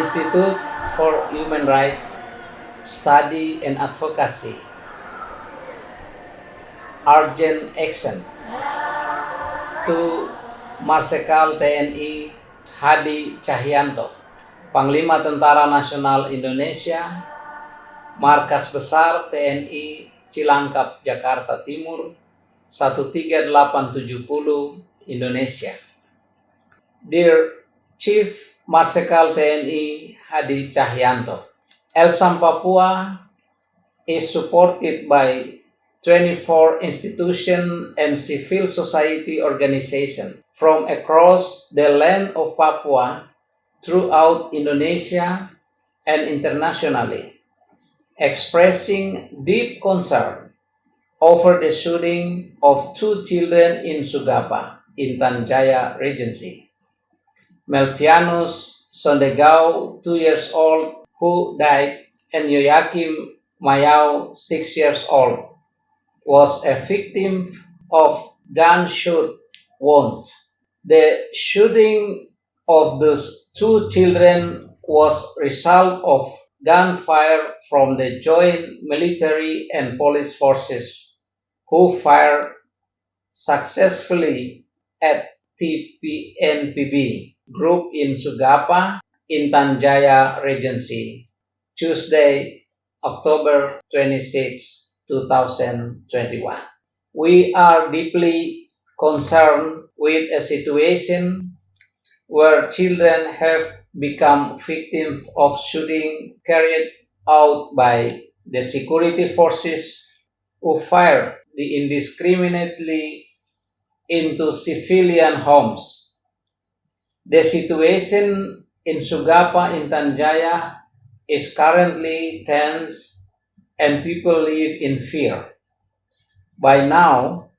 Institute for Human Rights Study and Advocacy. Urgent action to Marsekal TNI Hadi Tjahjanto, Panglima Tentara Nasional Indonesia, Markas Besar TNI Cilangkap, Jakarta Timur, 13870 Indonesia. Dear Chief Marsekal TNI Hadi Tjahjanto, ELSHAM Papua is supported by 24 institutions and civil society organizations from across the land of Papua throughout Indonesia and internationally, expressing deep concern over the shooting of 2 children in Sugapa Intan Jaya Regency. Melpianus Sondegau, 2 years old, who died, and Yoakim Majau, 6 years old, was a victim of gunshot wounds. The shooting of those 2 children was result of gunfire from the joint military and police forces who fired successfully at TPN-PB group in Sugapa Intan Jaya Regency, Tuesday, October 26, 2021. We are deeply concerned with a situation where children have become victims of shooting carried out by the security forces who fired indiscriminately into civilian homes. The situation in Sugapa Intan Jaya is currently tense and people live in fear. By now,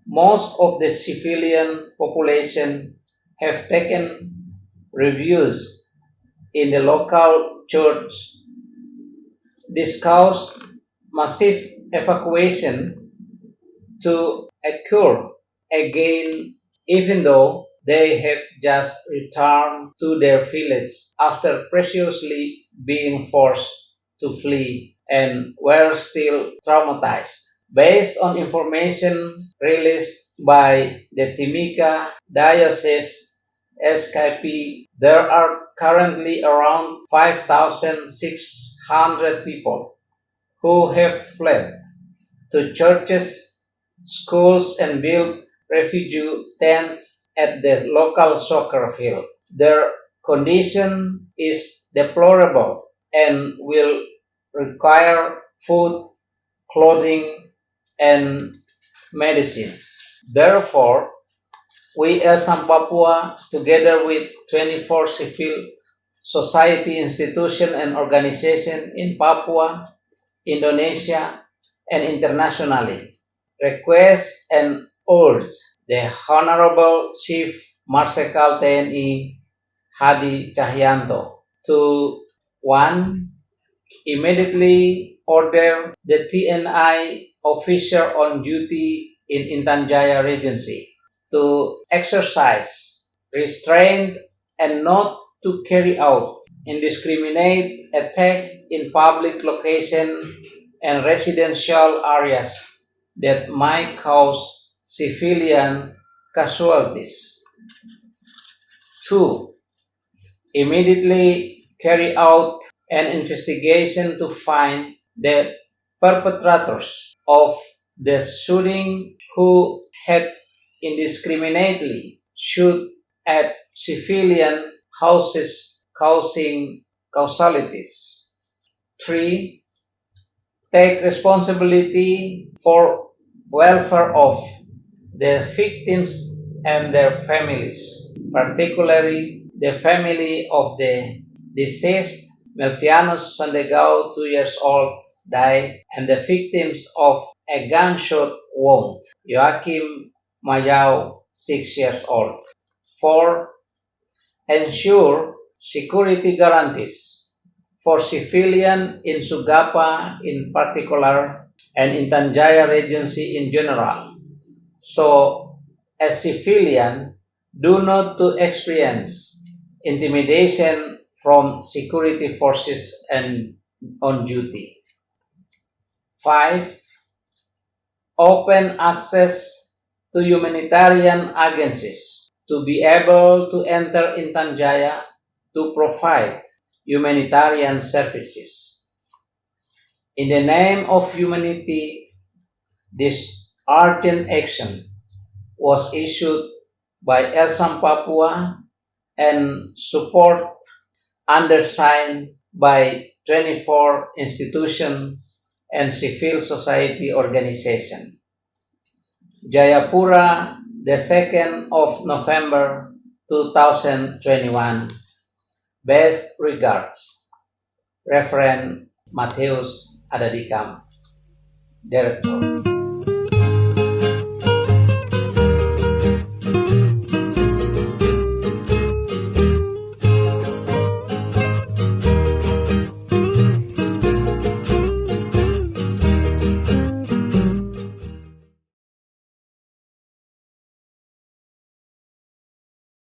most of the civilian population have taken refuge in the local church, discussed massive evacuation to occur again, even though they had just returned to their village after previously being forced to flee and were still traumatized. Based on information released by the Timika Diocese SKP, there are currently around 5,600 people who have fled to churches, schools, and built refugee tents at the local soccer field. Their condition is deplorable and will require food, clothing, and medicine. Therefore, we ELSHAM Papua, together with 24 civil society institutions and organizations in Papua, Indonesia, and internationally, request and urge the Honorable Chief Marsekal TNI Hadi Tjahjanto to 1. Immediately order the TNI officer on duty in Intan Jaya Regency to exercise restraint and not to carry out indiscriminate attack in public location and residential areas that might cause civilian casualties. 2. Immediately carry out an investigation to find the perpetrators of the shooting who had indiscriminately shot at civilian houses causing casualties. 3. Take responsibility for welfare of the victims and their families, particularly the family of the deceased Melpianus Sondegau, 2 years old, died, and the victims of a gunshot wound, Yoakim Majau, 6 years old. 4. Ensure security guarantees for civilians in Sugapa in particular and Intan Jaya Regency in general, so as civilians do not to experience intimidation from security forces and on duty. 5. Open access to humanitarian agencies to be able to enter Intan Jaya to provide humanitarian services. In the name of humanity, this urgent action was issued by ELSHAM Papua and support undersigned by 24 institutions and civil society organizations. Jayapura, the 2nd of November 2021. Best regards, Reverend Matheus Adadikam, Director.